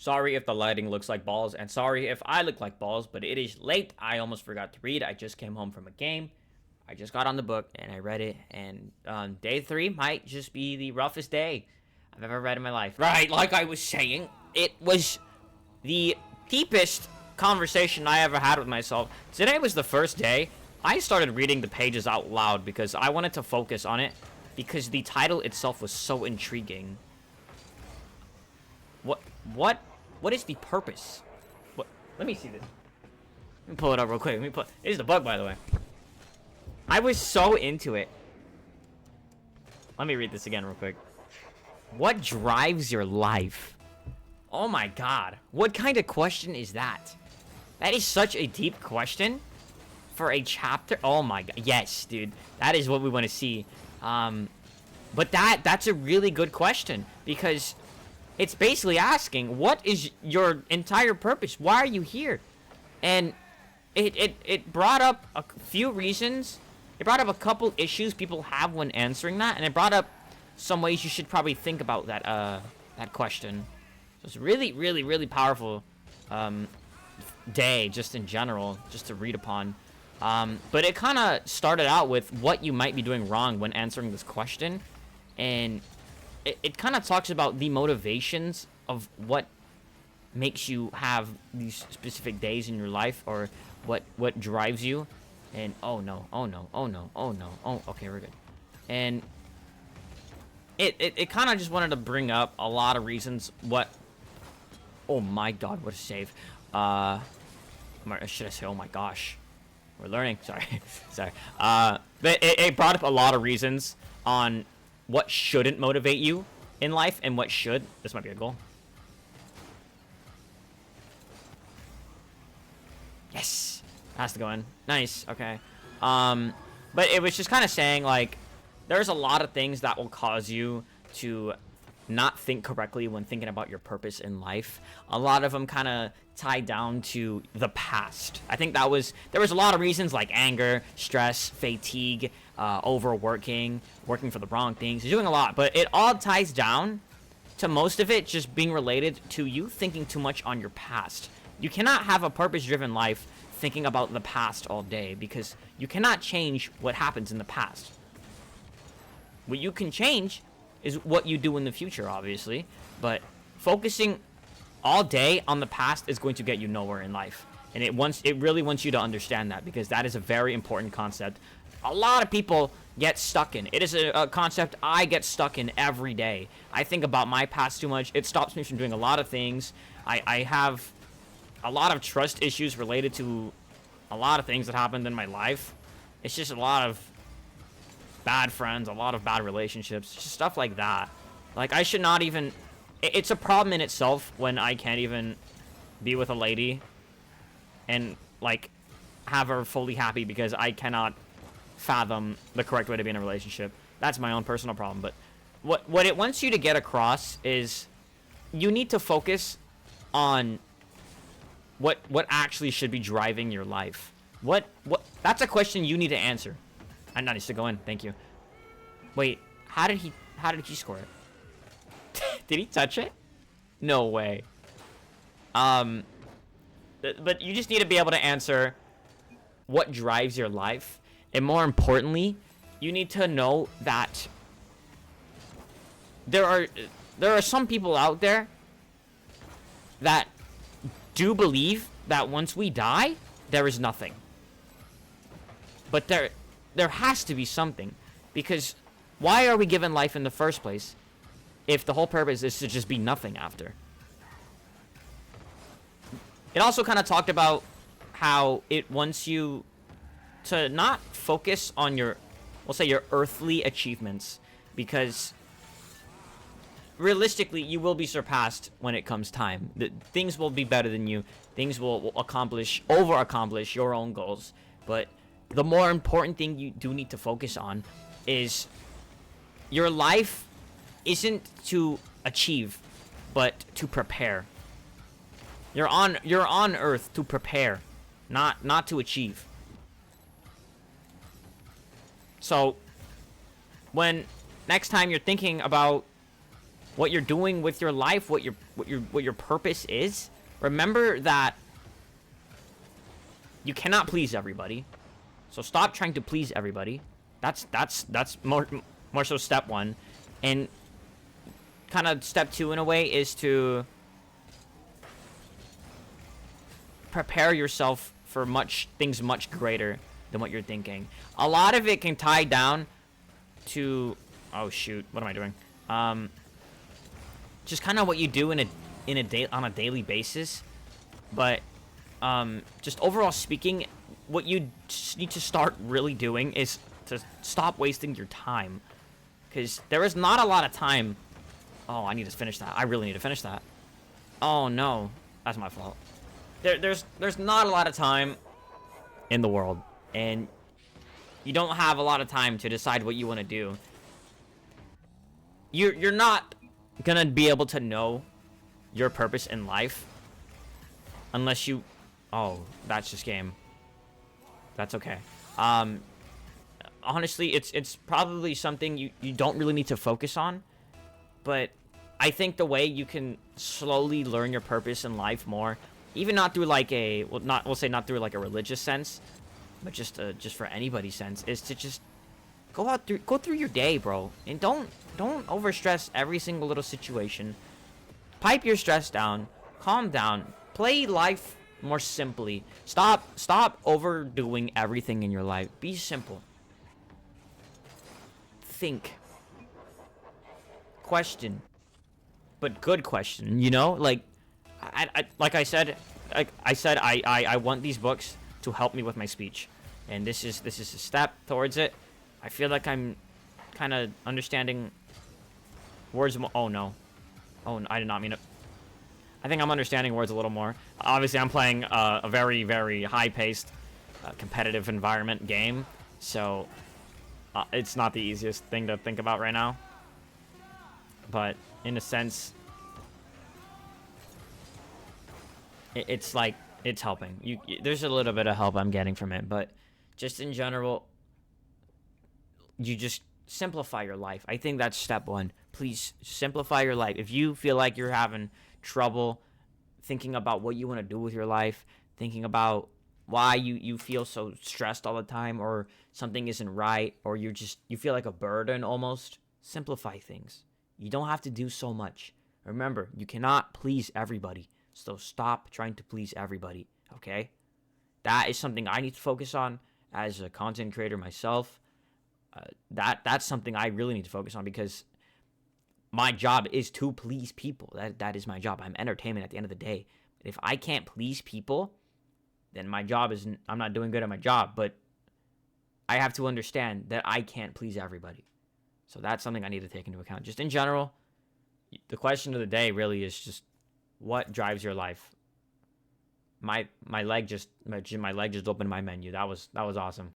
Sorry if the lighting looks like balls, and sorry if I look like balls, but it is late. I almost forgot to read. I just came home from a game. I just got on the book, and I read it, and day 3 might just be the roughest day I've ever read in my life. Right, like I was saying, it was the deepest conversation I ever had with myself. Today was the first day I started reading the pages out loud because I wanted to focus on it, because the title itself was so intriguing. What is the purpose? What? Let me see this. Let me pull it up real quick. It is the bug, by the way. I was so into it. Let me read this again real quick. What drives your life? Oh my god. What kind of question is that? That is such a deep question for a chapter. Oh my god. Yes, dude. That is what we want to see. But that's a really good question, because it's basically asking, what is your entire purpose? Why are you here? And it brought up a few reasons. It brought up a couple issues people have when answering that, and it brought up some ways you should probably think about that question. So it's really, really, really powerful day, just in general, just to read upon. But it kind of started out with what you might be doing wrong when answering this question, and it kind of talks about the motivations of what makes you have these specific days in your life, or what drives you. And oh no, okay, we're good. And it kind of just wanted to bring up a lot of reasons what. Oh my god, what a save. Should I say, oh my gosh, we're learning. Sorry. Sorry. But it brought up a lot of reasons on what shouldn't motivate you in life and what should. This might be a goal. Yes, has to go in. Nice. Okay. But it was just kind of saying, like, there's a lot of things that will cause you to not think correctly when thinking about your purpose in life. A lot of them kind of tie down to the past. I think there was a lot of reasons, like anger, stress, fatigue, overworking, working for the wrong things. You're doing a lot, but it all ties down to most of it just being related to you thinking too much on your past. You cannot have a purpose-driven life thinking about the past all day, because you cannot change what happens in the past. What you can change is what you do in the future, obviously, but focusing all day on the past is going to get you nowhere in life. And it really wants you to understand that, because that is a very important concept a lot of people get stuck in. It is a concept I get stuck in every day. I think about my past too much. It stops me from doing a lot of things. I have a lot of trust issues related to a lot of things that happened in my life. It's just a lot of bad friends, a lot of bad relationships, just stuff like that. Like, I should not even... It's a problem in itself when I can't even be with a lady and, like, have her fully happy because I cannot fathom the correct way to be in a relationship. That's my own personal problem. But what it wants you to get across is you need to focus on what actually should be driving your life. What that's a question you need to answer. I needs to go in. Thank you. Wait, how did he score it? Did he touch it? No way. But you just need to be able to answer what drives your life, and more importantly, you need to know that there are some people out there that do believe that once we die, there is nothing. But there has to be something, because why are we given life in the first place if the whole purpose is to just be nothing after? It also kind of talked about how it wants you to not focus on your, we'll say, your earthly achievements, because realistically you will be surpassed when it comes time. Things will be better than you. Things will over accomplish your own goals. But the more important thing you do need to focus on is your life isn't to achieve, but to prepare. You're on Earth to prepare, not to achieve. So when next time you're thinking about what you're doing with your life, what your purpose is. Remember that you cannot please everybody. So stop trying to please everybody. That's more so step one. And kind of step two in a way is to prepare yourself for things much greater than what you're thinking. A lot of it can tie down to, oh shoot, what am I doing? Just kind of what you do on a daily basis. But just overall speaking, what you just need to start really doing is to stop wasting your time, because there is not a lot of time. Oh, I need to finish that. I really need to finish that. Oh no, that's my fault. There's not a lot of time in the world, and you don't have a lot of time to decide what you want to do. You're not gonna be able to know your purpose in life unless you... Oh, that's just game. That's okay. Honestly, it's probably something you don't really need to focus on, but I think the way you can slowly learn your purpose in life more, even not through like we'll say not through like a religious sense, but just for anybody's sense, is to just go through your day, bro, and don't overstress every single little situation. Pipe your stress down, calm down, play life more simply. Stop overdoing everything in your life. Be simple. Think. Question. But good question, you know? Like I said, I want these books to help me with my speech. And this is a step towards it. I feel like I'm kind of understanding words more. Oh no. Oh, I did not mean it. I think I'm understanding words a little more. Obviously, I'm playing a very, very high-paced, competitive environment game, so it's not the easiest thing to think about right now. But in a sense, it's like it's helping. There's a little bit of help I'm getting from it, but just in general, you just simplify your life. I think that's step one. Please simplify your life. If you feel like you're having trouble thinking about what you want to do with your life, thinking about why you feel so stressed all the time, or something isn't right, or you feel like a burden almost, simplify things. You don't have to do so much. Remember, you cannot please everybody, so stop trying to please everybody, okay? That is something I need to focus on as a content creator myself. That's something I really need to focus on, because my job is to please people. That is my job. I'm entertainment at the end of the day. If I can't please people, then my job isn't... I'm not doing good at my job, but I have to understand that I can't please everybody. So that's something I need to take into account. Just in general, the question of the day really is just, what drives your life? My leg just opened my menu. That was awesome.